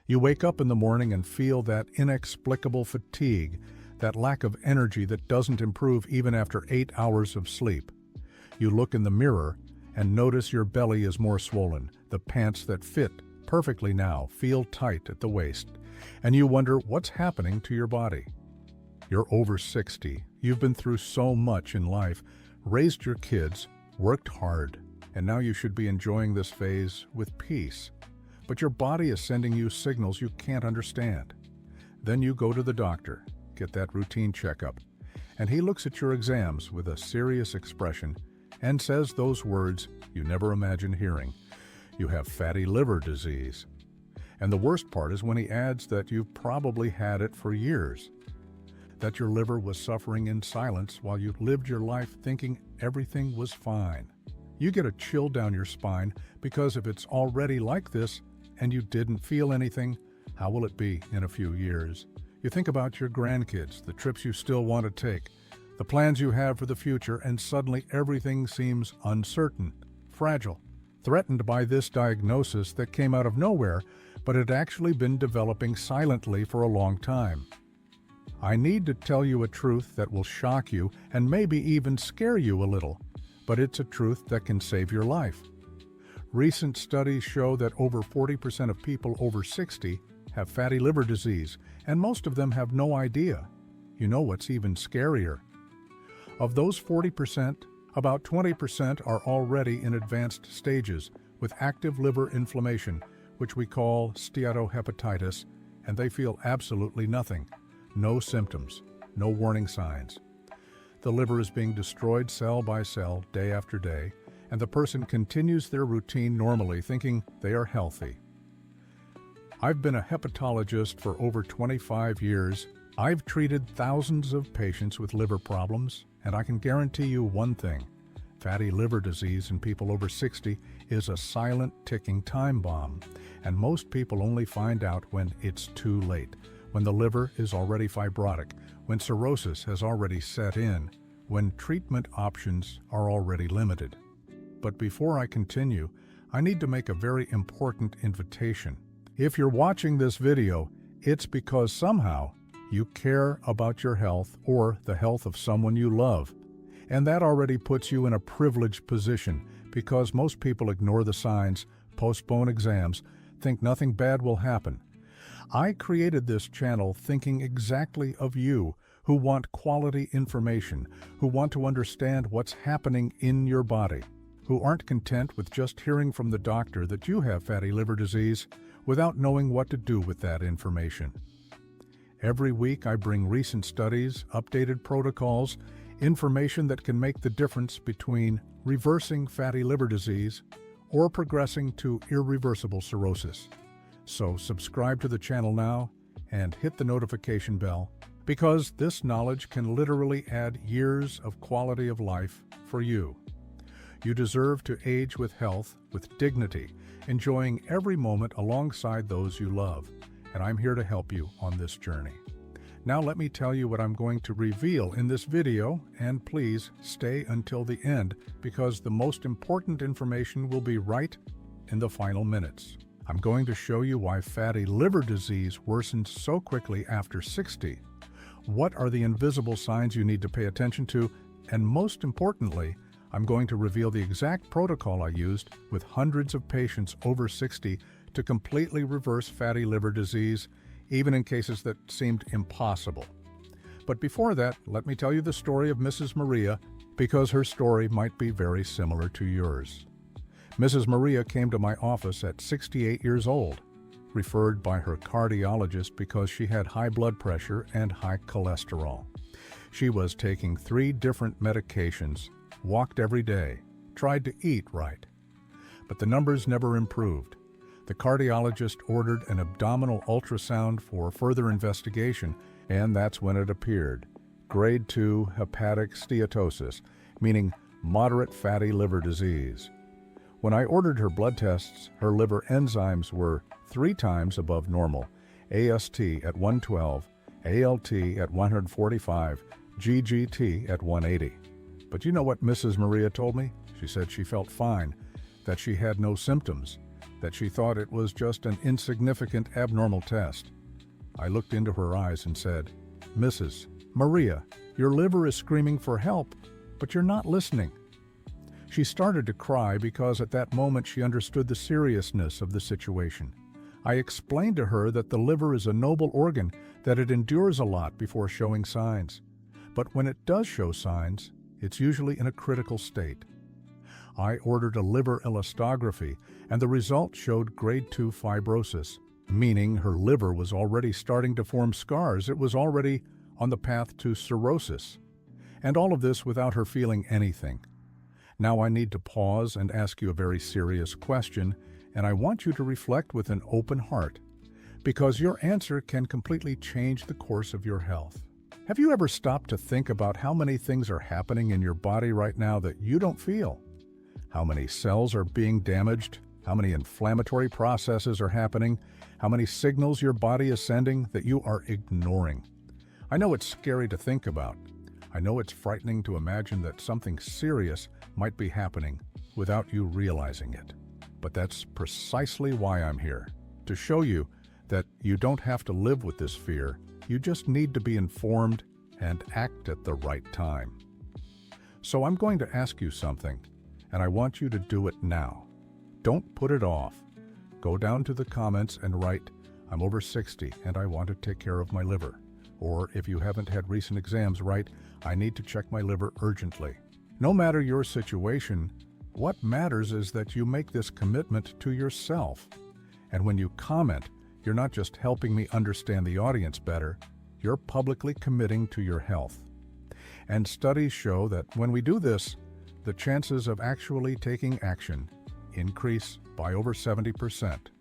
You wake up in the morning and feel that inexplicable fatigue, that lack of energy that doesn't improve even after 8 hours of sleep. You look in the mirror and notice your belly is more swollen. The pants that fit perfectly now feel tight at the waist, and you wonder what's happening to your body. You're over 60. You've been through so much in life, raised your kids, worked hard, and now you should be enjoying this phase with peace. But your body is sending you signals you can't understand. Then you go to the doctor, get that routine checkup, and he looks at your exams with a serious expression and says those words you never imagined hearing. You have fatty liver disease. And the worst part is when he adds that you've probably had it for years, that your liver was suffering in silence while you lived your life thinking everything was fine. You get a chill down your spine because if it's already like this and you didn't feel anything, how will it be in a few years? You think about your grandkids, the trips you still want to take, the plans you have for the future, and suddenly everything seems uncertain, fragile, threatened by this diagnosis that came out of nowhere, but had actually been developing silently for a long time. I need to tell you a truth that will shock you and maybe even scare you a little, but it's a truth that can save your life. Recent studies show that over 40% of people over 60 have fatty liver disease, and most of them have no idea. You know what's even scarier? Of those 40%, about 20% are already in advanced stages with active liver inflammation, which we call steatohepatitis, and they feel absolutely nothing. No symptoms, no warning signs. The liver is being destroyed cell by cell, day after day, and the person continues their routine normally, thinking they are healthy. I've been a hepatologist for over 25 years. I've treated thousands of patients with liver problems, and I can guarantee you one thing. Fatty liver disease in people over 60 is a silent, ticking time bomb, and most people only find out when it's too late, when the liver is already fibrotic, when cirrhosis has already set in, when treatment options are already limited. But before I continue, I need to make a very important invitation. If you're watching this video, it's because somehow you care about your health or the health of someone you love. And that already puts you in a privileged position because most people ignore the signs, postpone exams, think nothing bad will happen. I created this channel thinking exactly of you who want quality information, who want to understand what's happening in your body, who aren't content with just hearing from the doctor that you have fatty liver disease without knowing what to do with that information. Every week I bring recent studies, updated protocols, information that can make the difference between reversing fatty liver disease or progressing to irreversible cirrhosis. So subscribe to the channel now and hit the notification bell because this knowledge can literally add years of quality of life for you. You deserve to age with health, with dignity, enjoying every moment alongside those you love, and I'm here to help you on this journey. Now let me tell you what I'm going to reveal in this video, and please stay until the end because the most important information will be right in the final minutes. I'm going to show you why fatty liver disease worsens so quickly after 60. What are the invisible signs you need to pay attention to? And most importantly, I'm going to reveal the exact protocol I used with hundreds of patients over 60 to completely reverse fatty liver disease, even in cases that seemed impossible. But before that, let me tell you the story of Mrs. Maria, because her story might be very similar to yours. Mrs. Maria came to my office at 68 years old, referred by her cardiologist because she had high blood pressure and high cholesterol. She was taking 3 different medications, walked every day, tried to eat right. But the numbers never improved. The cardiologist ordered an abdominal ultrasound for further investigation, and that's when it appeared. Grade 2 hepatic steatosis, meaning moderate fatty liver disease. When I ordered her blood tests, her liver enzymes were 3 times above normal, AST at 112, ALT at 145, GGT at 180. But you know what Mrs. Maria told me? She said she felt fine, that she had no symptoms, that she thought it was just an insignificant abnormal test. I looked into her eyes and said, "Mrs. Maria, your liver is screaming for help, but you're not listening." She started to cry because at that moment she understood the seriousness of the situation. I explained to her that the liver is a noble organ, that it endures a lot before showing signs. But when it does show signs, it's usually in a critical state. I ordered a liver elastography, and the result showed grade 2 fibrosis, meaning her liver was already starting to form scars. It was already on the path to cirrhosis. And all of this without her feeling anything. Now I need to pause and ask you a very serious question, and I want you to reflect with an open heart, because your answer can completely change the course of your health. Have you ever stopped to think about how many things are happening in your body right now that you don't feel? How many cells are being damaged? How many inflammatory processes are happening? How many signals your body is sending that you are ignoring? I know it's scary to think about. I know it's frightening to imagine that something serious might be happening without you realizing it. But that's precisely why I'm here, to show you that you don't have to live with this fear. You just need to be informed and act at the right time. So I'm going to ask you something, and I want you to do it now. Don't put it off. Go down to the comments and write, "I'm over 60 and I want to take care of my liver." Or if you haven't had recent exams, write, "I need to check my liver urgently." No matter your situation, what matters is that you make this commitment to yourself. And when you comment, you're not just helping me understand the audience better, you're publicly committing to your health. And studies show that when we do this, the chances of actually taking action increase by over 70%.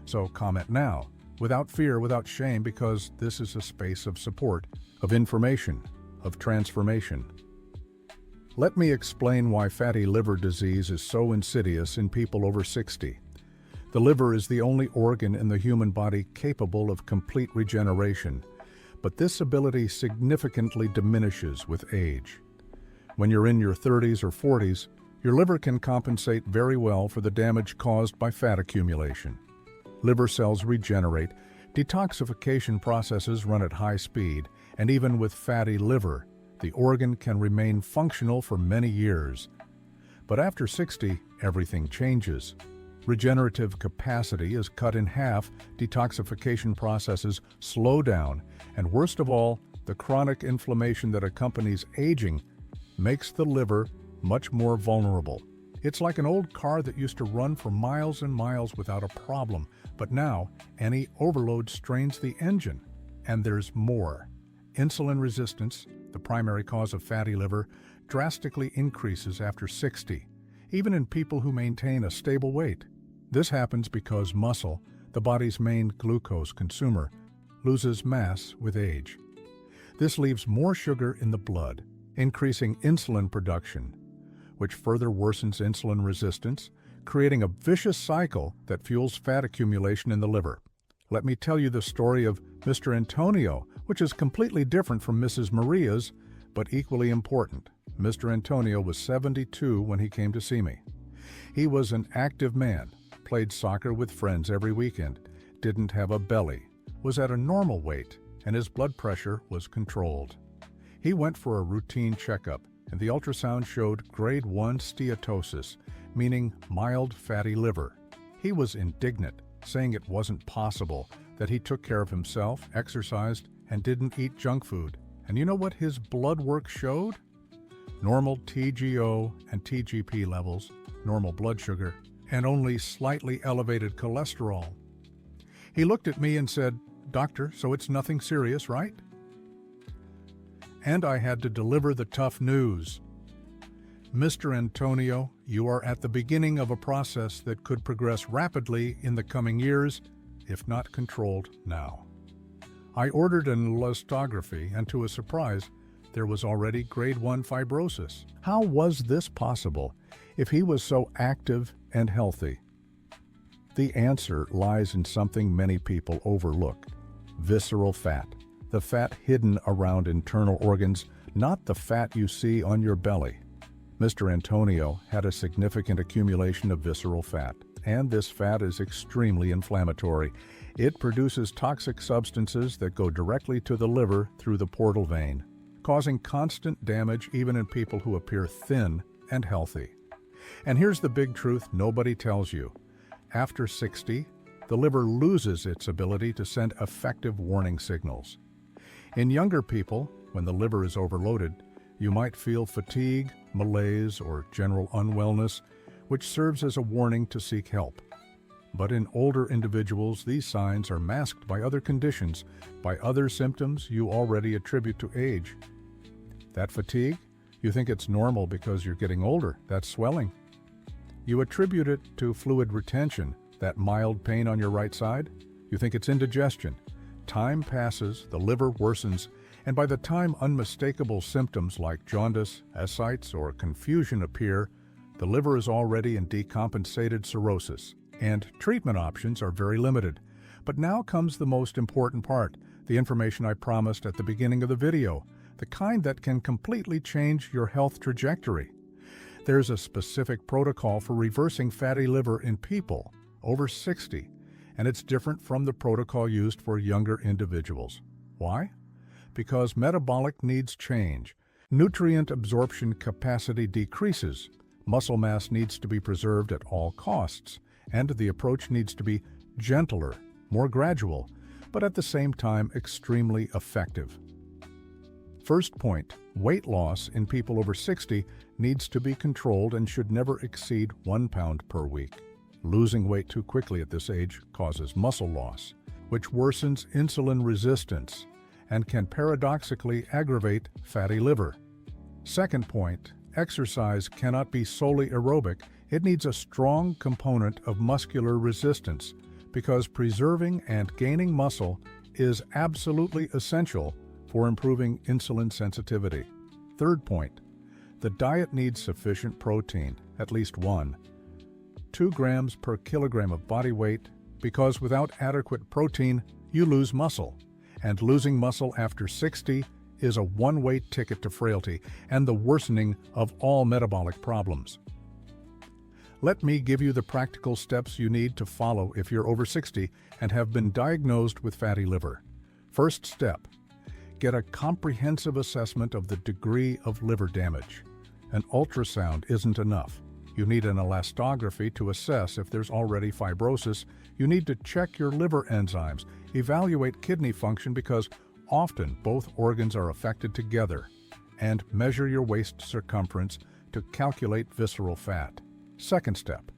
So comment now, without fear, without shame, because this is a space of support, of information, of transformation. Let me explain why fatty liver disease is so insidious in people over 60. The liver is the only organ in the human body capable of complete regeneration, but this ability significantly diminishes with age. When you're in your 30s or 40s, your liver can compensate very well for the damage caused by fat accumulation. Liver cells regenerate, detoxification processes run at high speed, and even with fatty liver, the organ can remain functional for many years. But after 60, everything changes. Regenerative capacity is cut in half, detoxification processes slow down, and worst of all, the chronic inflammation that accompanies aging makes the liver much more vulnerable. It's like an old car that used to run for miles and miles without a problem, but now any overload strains the engine. And there's more. Insulin resistance, the primary cause of fatty liver, drastically increases after 60, even in people who maintain a stable weight. This happens because muscle, the body's main glucose consumer, loses mass with age. This leaves more sugar in the blood, increasing insulin production, which further worsens insulin resistance, creating a vicious cycle that fuels fat accumulation in the liver. Let me tell you the story of Mr. Antonio, which is completely different from Mrs. Maria's, but equally important. Mr. Antonio was 72 when he came to see me. He was an active man, played soccer with friends every weekend, didn't have a belly, was at a normal weight, and his blood pressure was controlled. He went for a routine checkup, and the ultrasound showed grade 1 steatosis, meaning mild fatty liver. He was indignant, saying it wasn't possible, that he took care of himself, exercised, and didn't eat junk food. And you know what his blood work showed? Normal TGO and TGP levels, normal blood sugar, and only slightly elevated cholesterol. He looked at me and said, "Doctor, so it's nothing serious, right?" And I had to deliver the tough news. Mr. Antonio, you are at the beginning of a process that could progress rapidly in the coming years, if not controlled now. I ordered an elastography, and to a surprise, there was already grade 1 fibrosis. How was this possible if he was so active and healthy? The answer lies in something many people overlook: visceral fat. The fat hidden around internal organs, not the fat you see on your belly. Mr. Antonio had a significant accumulation of visceral fat, and this fat is extremely inflammatory. It produces toxic substances that go directly to the liver through the portal vein, causing constant damage even in people who appear thin and healthy. And here's the big truth nobody tells you. After 60, the liver loses its ability to send effective warning signals. In younger people, when the liver is overloaded, you might feel fatigue, malaise, or general unwellness, which serves as a warning to seek help. But in older individuals, these signs are masked by other conditions, by other symptoms you already attribute to age. That fatigue? You think it's normal because you're getting older. That's swelling. You attribute it to fluid retention, that mild pain on your right side. You think it's indigestion. Time passes, the liver worsens, and by the time unmistakable symptoms like jaundice, ascites, or confusion appear, the liver is already in decompensated cirrhosis, and treatment options are very limited. But now comes the most important part, the information I promised at the beginning of the video, the kind that can completely change your health trajectory. There's a specific protocol for reversing fatty liver in people over 60, and it's different from the protocol used for younger individuals. Why? Because metabolic needs change. Nutrient absorption capacity decreases. Muscle mass needs to be preserved at all costs, and the approach needs to be gentler, more gradual, but at the same time extremely effective. First point, weight loss in people over 60 needs to be controlled and should never exceed 1 pound per week. Losing weight too quickly at this age causes muscle loss, which worsens insulin resistance and can paradoxically aggravate fatty liver. Second point, exercise cannot be solely aerobic. It needs a strong component of muscular resistance because preserving and gaining muscle is absolutely essential for improving insulin sensitivity. Third point, the diet needs sufficient protein, at least 2 grams per kilogram of body weight, because without adequate protein, you lose muscle. And losing muscle after 60 is a one-way ticket to frailty and the worsening of all metabolic problems. Let me give you the practical steps you need to follow if you're over 60 and have been diagnosed with fatty liver. First step, get a comprehensive assessment of the degree of liver damage. An ultrasound isn't enough. You need an elastography to assess if there's already fibrosis. You need to check your liver enzymes, evaluate kidney function because often both organs are affected together, and measure your waist circumference to calculate visceral fat. Second step,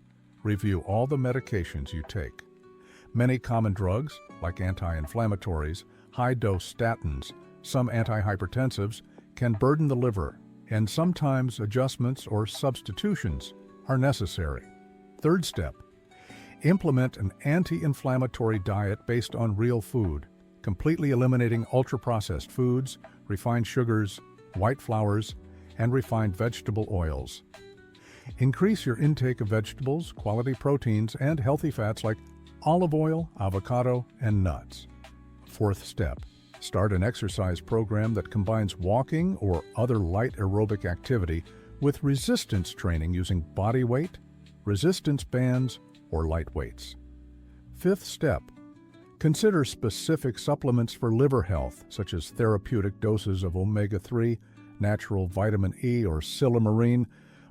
review all the medications you take. Many common drugs, like anti-inflammatories, high-dose statins, some antihypertensives, can burden the liver, and sometimes adjustments or substitutions are necessary. Third step, implement an anti-inflammatory diet based on real food, completely eliminating ultra-processed foods, refined sugars, white flours, and refined vegetable oils. Increase your intake of vegetables, quality proteins, and healthy fats like olive oil, avocado, and nuts. Fourth step, start an exercise program that combines walking or other light aerobic activity with resistance training using body weight, resistance bands, or light weights. Fifth step, consider specific supplements for liver health, such as therapeutic doses of omega-3, natural vitamin E, or silymarin,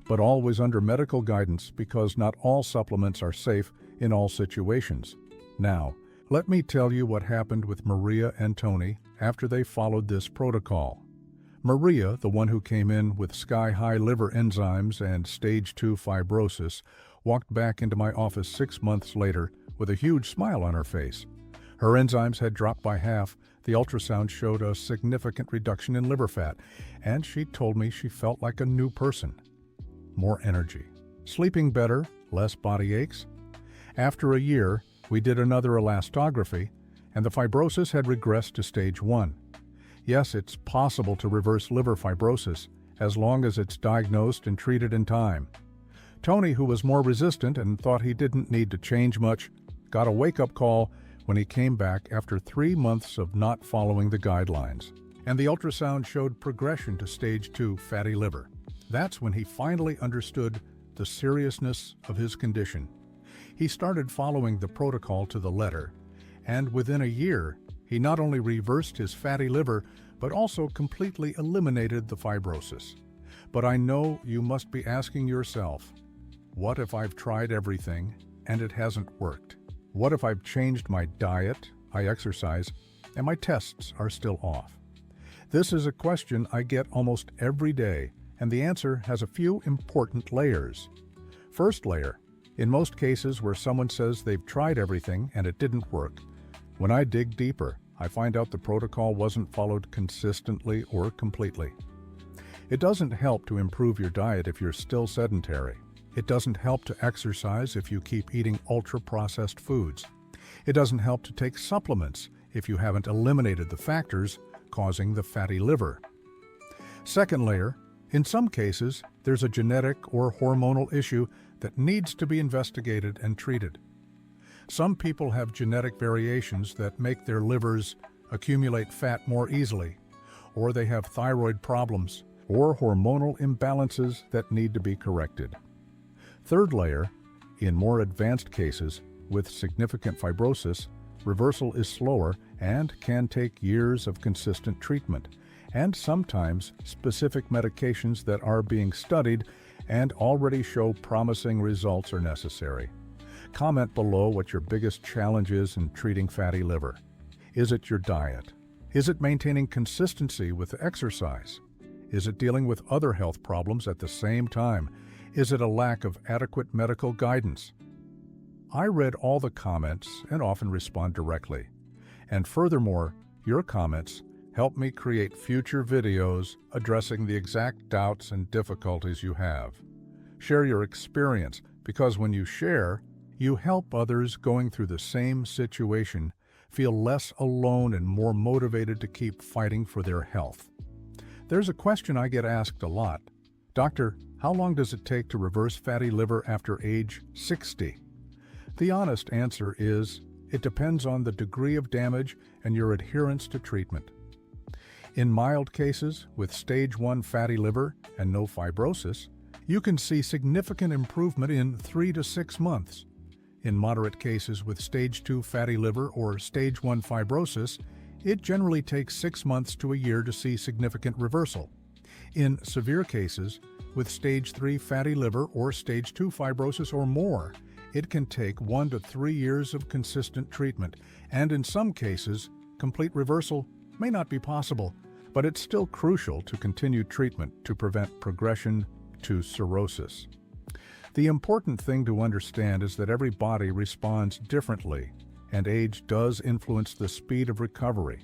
but always under medical guidance because not all supplements are safe in all situations. Now, let me tell you what happened with Maria and Tony after they followed this protocol. Maria, the one who came in with sky-high liver enzymes and stage 2 fibrosis, walked back into my office 6 months later with a huge smile on her face. Her enzymes had dropped by half, the ultrasound showed a significant reduction in liver fat, and she told me she felt like a new person. More energy, sleeping better, less body aches. After a year, we did another elastography, and the fibrosis had regressed to stage 1. Yes, it's possible to reverse liver fibrosis as long as it's diagnosed and treated in time. Tony, who was more resistant and thought he didn't need to change much, got a wake-up call when he came back after 3 months of not following the guidelines. And the ultrasound showed progression to stage 2 fatty liver. That's when he finally understood the seriousness of his condition. He started following the protocol to the letter, and within a year, he not only reversed his fatty liver, but also completely eliminated the fibrosis. But I know you must be asking yourself, what if I've tried everything and it hasn't worked? What if I've changed my diet, I exercise, and my tests are still off? This is a question I get almost every day, and the answer has a few important layers. First layer, in most cases where someone says they've tried everything and it didn't work, when I dig deeper, I find out the protocol wasn't followed consistently or completely. It doesn't help to improve your diet if you're still sedentary. It doesn't help to exercise if you keep eating ultra-processed foods. It doesn't help to take supplements if you haven't eliminated the factors causing the fatty liver. Second layer, in some cases, there's a genetic or hormonal issue that needs to be investigated and treated. Some people have genetic variations that make their livers accumulate fat more easily, or they have thyroid problems, or hormonal imbalances that need to be corrected. Third layer, in more advanced cases with significant fibrosis, reversal is slower and can take years of consistent treatment, and sometimes specific medications that are being studied and already show promising results are necessary. Comment below what your biggest challenge is in treating fatty liver. Is it your diet? Is it maintaining consistency with exercise? Is it dealing with other health problems at the same time? Is it a lack of adequate medical guidance? I read all the comments and often respond directly. And furthermore, your comments help me create future videos addressing the exact doubts and difficulties you have. Share your experience, because when you share, you help others going through the same situation feel less alone and more motivated to keep fighting for their health. There's a question I get asked a lot. Doctor, how long does it take to reverse fatty liver after age 60? The honest answer is, it depends on the degree of damage and your adherence to treatment. In mild cases with stage 1 fatty liver and no fibrosis, you can see significant improvement in 3 to 6 months. In moderate cases with stage 2 fatty liver or stage 1 fibrosis, it generally takes 6 months to a year to see significant reversal. In severe cases, with stage 3 fatty liver or stage 2 fibrosis or more, it can take 1 to 3 years of consistent treatment, and in some cases, complete reversal may not be possible, but it's still crucial to continue treatment to prevent progression to cirrhosis. The important thing to understand is that every body responds differently, and age does influence the speed of recovery,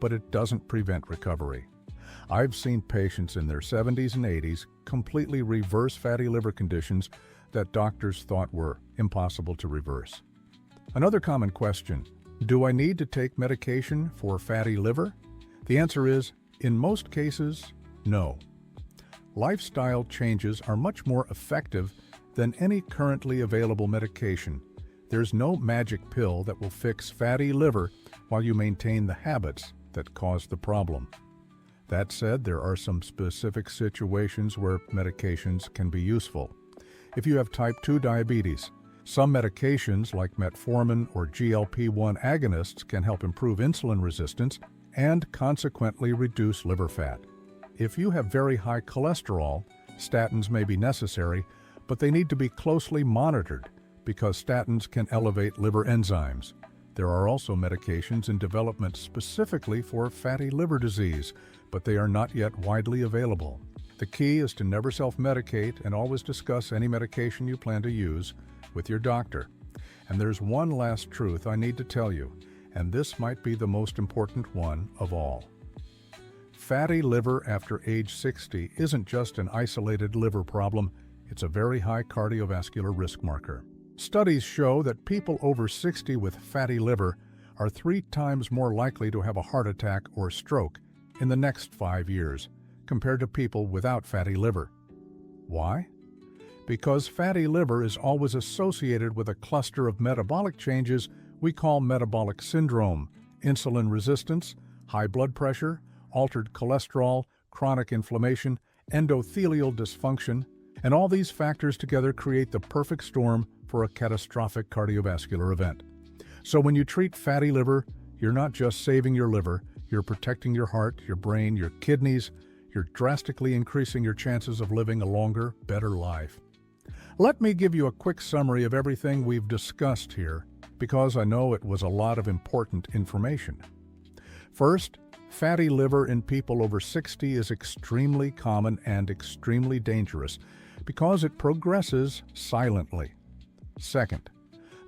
but it doesn't prevent recovery. I've seen patients in their 70s and 80s completely reverse fatty liver conditions that doctors thought were impossible to reverse. Another common question, do I need to take medication for fatty liver? The answer is, in most cases, no. Lifestyle changes are much more effective than any currently available medication. There's no magic pill that will fix fatty liver while you maintain the habits that cause the problem. That said, there are some specific situations where medications can be useful. If you have type 2 diabetes, some medications like metformin or GLP-1 agonists can help improve insulin resistance and consequently reduce liver fat. If you have very high cholesterol, statins may be necessary, but they need to be closely monitored because statins can elevate liver enzymes. There are also medications in development specifically for fatty liver disease, but they are not yet widely available. The key is to never self-medicate and always discuss any medication you plan to use with your doctor. And there's one last truth I need to tell you, and this might be the most important one of all. Fatty liver after age 60 isn't just an isolated liver problem, it's a very high cardiovascular risk marker. Studies show that people over 60 with fatty liver are 3 times more likely to have a heart attack or stroke in the next 5 years compared to people without fatty liver. Why? Because fatty liver is always associated with a cluster of metabolic changes we call metabolic syndrome, insulin resistance, high blood pressure, altered cholesterol, chronic inflammation, endothelial dysfunction, and all these factors together create the perfect storm for a catastrophic cardiovascular event. So when you treat fatty liver, you're not just saving your liver, you're protecting your heart, your brain, your kidneys. You're drastically increasing your chances of living a longer, better life. Let me give you a quick summary of everything we've discussed here, because I know it was a lot of important information. First, fatty liver in people over 60 is extremely common and extremely dangerous because it progresses silently. Second,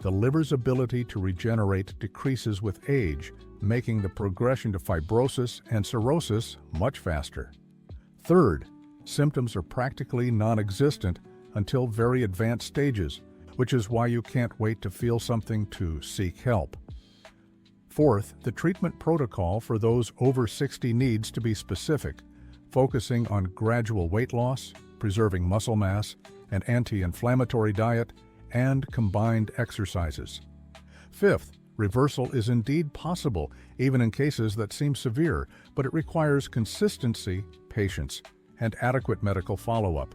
the liver's ability to regenerate decreases with age, making the progression to fibrosis and cirrhosis much faster. Third, symptoms are practically non-existent until very advanced stages, which is why you can't wait to feel something to seek help. Fourth, the treatment protocol for those over 60 needs to be specific, focusing on gradual weight loss, preserving muscle mass, an anti-inflammatory diet, and combined exercises. Fifth, reversal is indeed possible, even in cases that seem severe, but it requires consistency, patience, and adequate medical follow-up.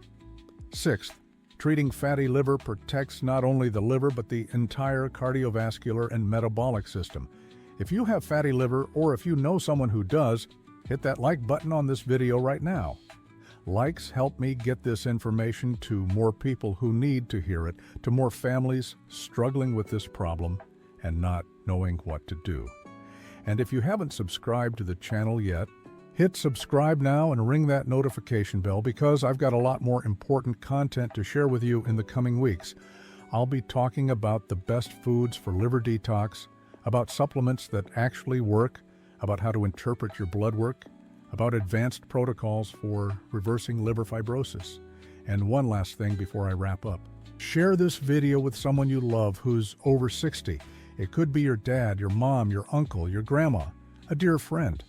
Sixth, treating fatty liver protects not only the liver but the entire cardiovascular and metabolic system. If you have fatty liver, or if you know someone who does, hit that like button on this video right now. Likes help me get this information to more people who need to hear it, to more families struggling with this problem and not knowing what to do. And if you haven't subscribed to the channel yet, hit subscribe now and ring that notification bell, because I've got a lot more important content to share with you in the coming weeks. I'll be talking about the best foods for liver detox, about supplements that actually work, about how to interpret your blood work, about advanced protocols for reversing liver fibrosis. And one last thing before I wrap up. Share this video with someone you love who's over 60. It could be your dad, your mom, your uncle, your grandma, a dear friend,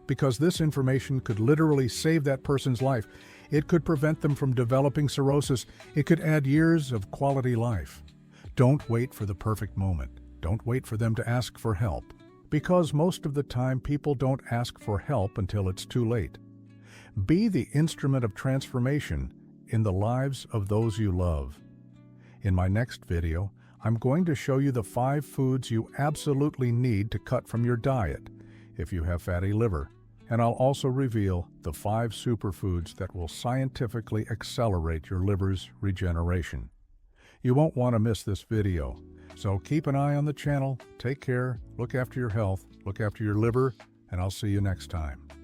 because this information could literally save that person's life. It could prevent them from developing cirrhosis. It could add years of quality life. Don't wait for the perfect moment. Don't wait for them to ask for help, because most of the time people don't ask for help until it's too late. Be the instrument of transformation in the lives of those you love. In my next video, I'm going to show you the 5 foods you absolutely need to cut from your diet if you have fatty liver, and I'll also reveal the 5 superfoods that will scientifically accelerate your liver's regeneration. You won't want to miss this video, so keep an eye on the channel, take care, look after your health, look after your liver, and I'll see you next time.